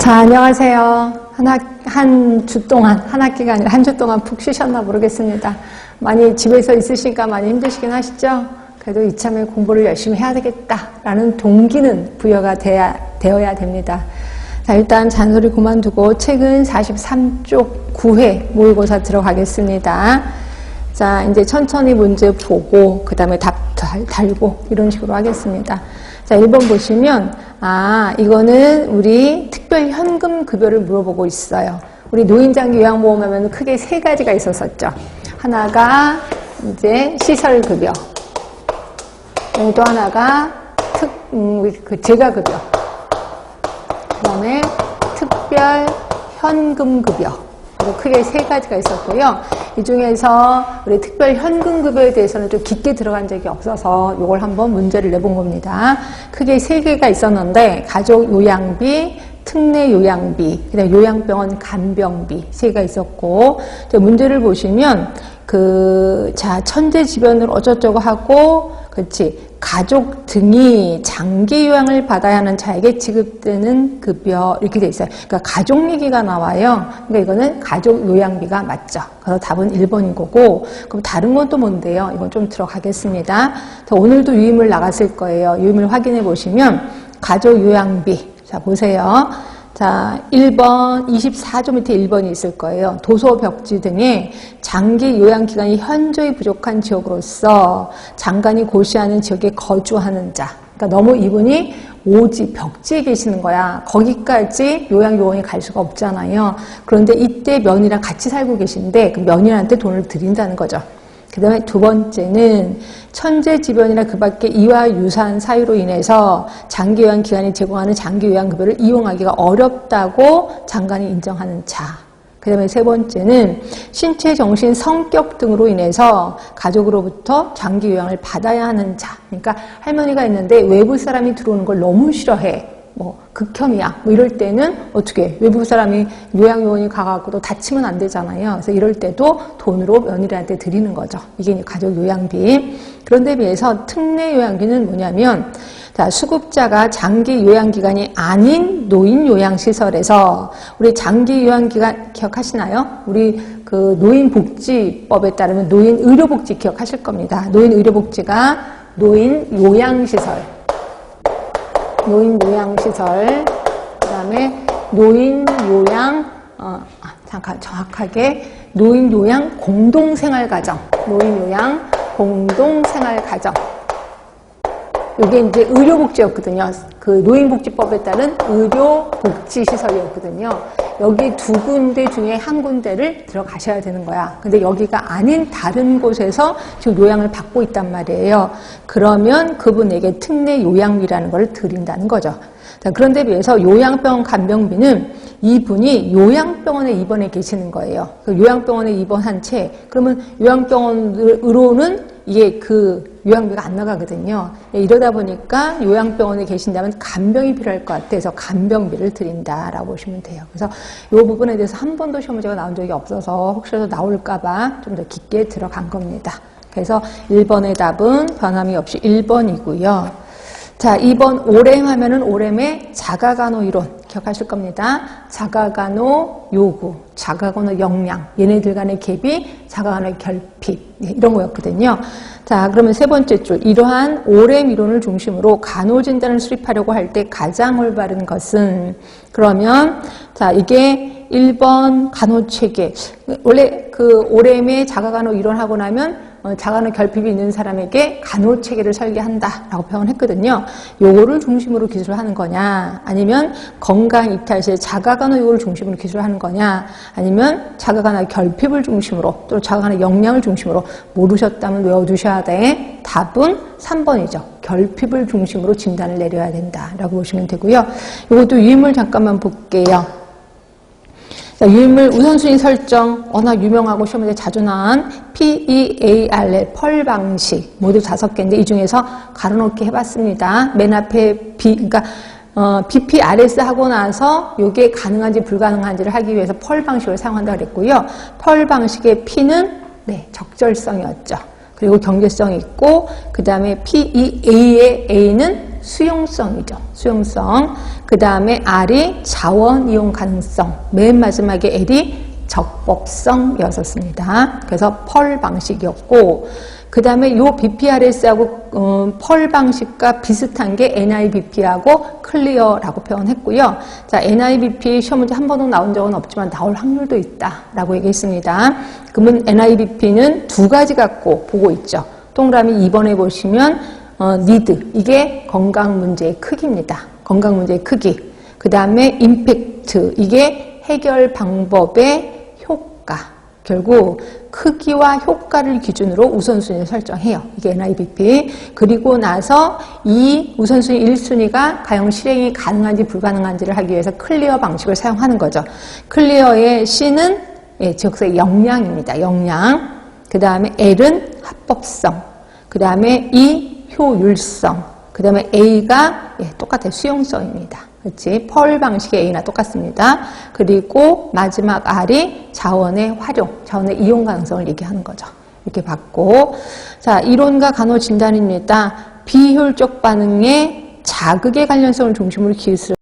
자, 안녕하세요. 한 주 동안, 한 학기가 아니라 한 주 동안 푹 쉬셨나 모르겠습니다. 많이 집에서 있으시니까 많이 힘드시긴 하시죠? 그래도 이참에 공부를 열심히 해야 되겠다라는 동기는 부여가 되어야 됩니다. 자, 일단 잔소리 그만두고 책은 43쪽 9회 모의고사 들어가겠습니다. 자, 이제 천천히 문제 보고, 그 다음에 답 달고, 이런 식으로 하겠습니다. 자, 1번 보시면, 이거는 우리 특별 현금 급여를 물어보고 있어요. 우리 노인장기 요양보험하면 크게 세 가지가 있었었죠. 하나가 이제 시설급여, 또 하나가 재가급여, 그 다음에 특별 현금급여. 크게 세 가지가 있었고요. 이 중에서 우리 특별 현금급여에 대해서는 좀 깊게 들어간 적이 없어서 이걸 한번 문제를 내본 겁니다. 크게 세 개가 있었는데 가족 요양비, 특례 요양비, 그다음에 요양병원 간병비 세 개가 있었고, 문제를 보시면 천재지변을 어쩌저쩌고 하고, 그렇지, 가족 등이 장기 요양을 받아야 하는 자에게 지급되는 급여, 이렇게 돼 있어요. 그러니까 가족 얘기가 나와요. 그러니까 이거는 가족 요양비가 맞죠. 그래서 답은 1번인 거고, 그럼 다른 건 또 뭔데요? 이건 좀 들어가겠습니다. 오늘도 유임을 나갔을 거예요. 유임을 확인해 보시면 가족 요양비, 자 보세요. 자, 1번, 24조 밑에 1번이 있을 거예요. 도서 벽지 등의 장기 요양기간이 현저히 부족한 지역으로서 장관이 고시하는 지역에 거주하는 자. 그러니까 너무 이분이 오지, 벽지에 계시는 거야. 거기까지 요양요원이 갈 수가 없잖아요. 그런데 이때 면이랑 같이 살고 계신데 그 면이한테 돈을 드린다는 거죠. 그 다음에 두 번째는 천재지변이나 그 밖의 이와 유사한 사유로 인해서 장기요양 기관이 제공하는 장기요양급여를 이용하기가 어렵다고 장관이 인정하는 자. 그 다음에 세 번째는 신체, 정신, 성격 등으로 인해서 가족으로부터 장기요양을 받아야 하는 자. 그러니까 할머니가 있는데 외부 사람이 들어오는 걸 너무 싫어해. 극혐이야. 이럴 때는 어떻게 외부 사람이 요양요원이 가갖고도 다치면 안 되잖아요. 그래서 이럴 때도 돈으로 며느리한테 드리는 거죠. 이게 가족 요양비. 그런데 비해서 특례 요양비는 뭐냐면, 자, 수급자가 장기 요양기간이 아닌 노인 요양시설에서, 우리 장기 요양기간 기억하시나요? 우리 노인복지법에 따르면 노인의료복지 기억하실 겁니다. 노인의료복지가 노인 요양시설, 노인요양시설, 그 다음에 노인요양, 정확하게 노인요양 공동생활가정, 노인요양 공동생활가정. 이게 이제 의료복지였거든요. 그 노인복지법에 따른 의료복지시설이었거든요. 여기 두 군데 중에 한 군데를 들어가셔야 되는 거야. 근데 여기가 아닌 다른 곳에서 지금 요양을 받고 있단 말이에요. 그러면 그분에게 특례 요양비라는 걸 드린다는 거죠. 자, 그런데 비해서 요양병원 간병비는 이분이 요양병원에 입원해 계시는 거예요. 요양병원에 입원한 채, 그러면 요양병원으로는 이게 요양비가 안 나가거든요. 이러다 보니까 요양병원에 계신다면 간병이 필요할 것 같아서 간병비를 드린다라고 보시면 돼요. 그래서 이 부분에 대해서 한 번도 시험 문제가 나온 적이 없어서 혹시라도 나올까봐 좀 더 깊게 들어간 겁니다. 그래서 1번의 답은 변함이 없이 1번이고요. 자, 2번 오렘 하면은 오렘의 자가간호 이론 기억하실 겁니다. 자가간호 요구, 자가간호 역량, 얘네들 간의 갭이 자가간호의 결핍, 이런 거였거든요. 자, 그러면 세 번째 줄, 이러한 오렘 이론을 중심으로 간호진단을 수립하려고 할 때 가장 올바른 것은, 그러면 자, 이게 1번 간호체계. 원래 오렘의 자가간호 이론하고 나면 자가간호 결핍이 있는 사람에게 간호체계를 설계한다라고 표현했거든요. 요거를 중심으로 기술을 하는 거냐, 아니면 건강 이탈시에 자가간호 요구를 중심으로 기술을 하는 거냐, 아니면 자가간호 결핍을 중심으로, 또 자가간호 역량을 중심으로 모르셨다면 외워두셔야 돼. 답은 3번이죠. 결핍을 중심으로 진단을 내려야 된다라고 보시면 되고요. 요것도 유인물 잠깐만 볼게요. 자, 유인물 우선순위 설정, 워낙 유명하고 시험 문제 자주 나온 PEARL, 펄 방식, 모두 5개인데 이 중에서 가로놓기 해봤습니다. 맨 앞에 그러니까 BPRS 하고 나서 이게 가능한지 불가능한지를 하기 위해서 펄 방식을 사용한다고 그랬고요. 펄 방식의 P는 적절성이었죠. 그리고 경제성이 있고, 그 다음에 PEA의 A는 수용성이죠. 수용성. 그 다음에 R이 자원 이용 가능성. 맨 마지막에 L이 적법성이었습니다. 그래서 펄 방식이었고, 그 다음에 요 BPRS하고 펄 방식과 비슷한 게 NIBP하고 클리어라고 표현했고요. 자, NIBP 시험 문제 한 번도 나온 적은 없지만 나올 확률도 있다라고 얘기했습니다. 그러면 NIBP는 두 가지 갖고 보고 있죠. 동그라미 2번에 보시면 need, 이게 건강 문제의 크기입니다. 건강 문제의 크기. 그 다음에 impact, 이게 해결 방법의 효과. 결국 크기와 효과를 기준으로 우선순위를 설정해요. 이게 NIBP. 그리고 나서 이 우선순위 1순위가 과연 실행이 가능한지 불가능한지를 하기 위해서 클리어 방식을 사용하는 거죠. 클리어의 C는 지역사의 역량입니다. 역량. 그 다음에 L은 합법성. 그 다음에 E 효율성. 그 다음에 A가 똑같아요. 수용성입니다. 그렇지? 펄 방식의 A나 똑같습니다. 그리고 마지막 R이 자원의 활용, 자원의 이용 가능성을 얘기하는 거죠. 이렇게 봤고, 자, 이론과 간호 진단입니다. 비효율적 반응의 자극의 관련성을 중심으로 기술을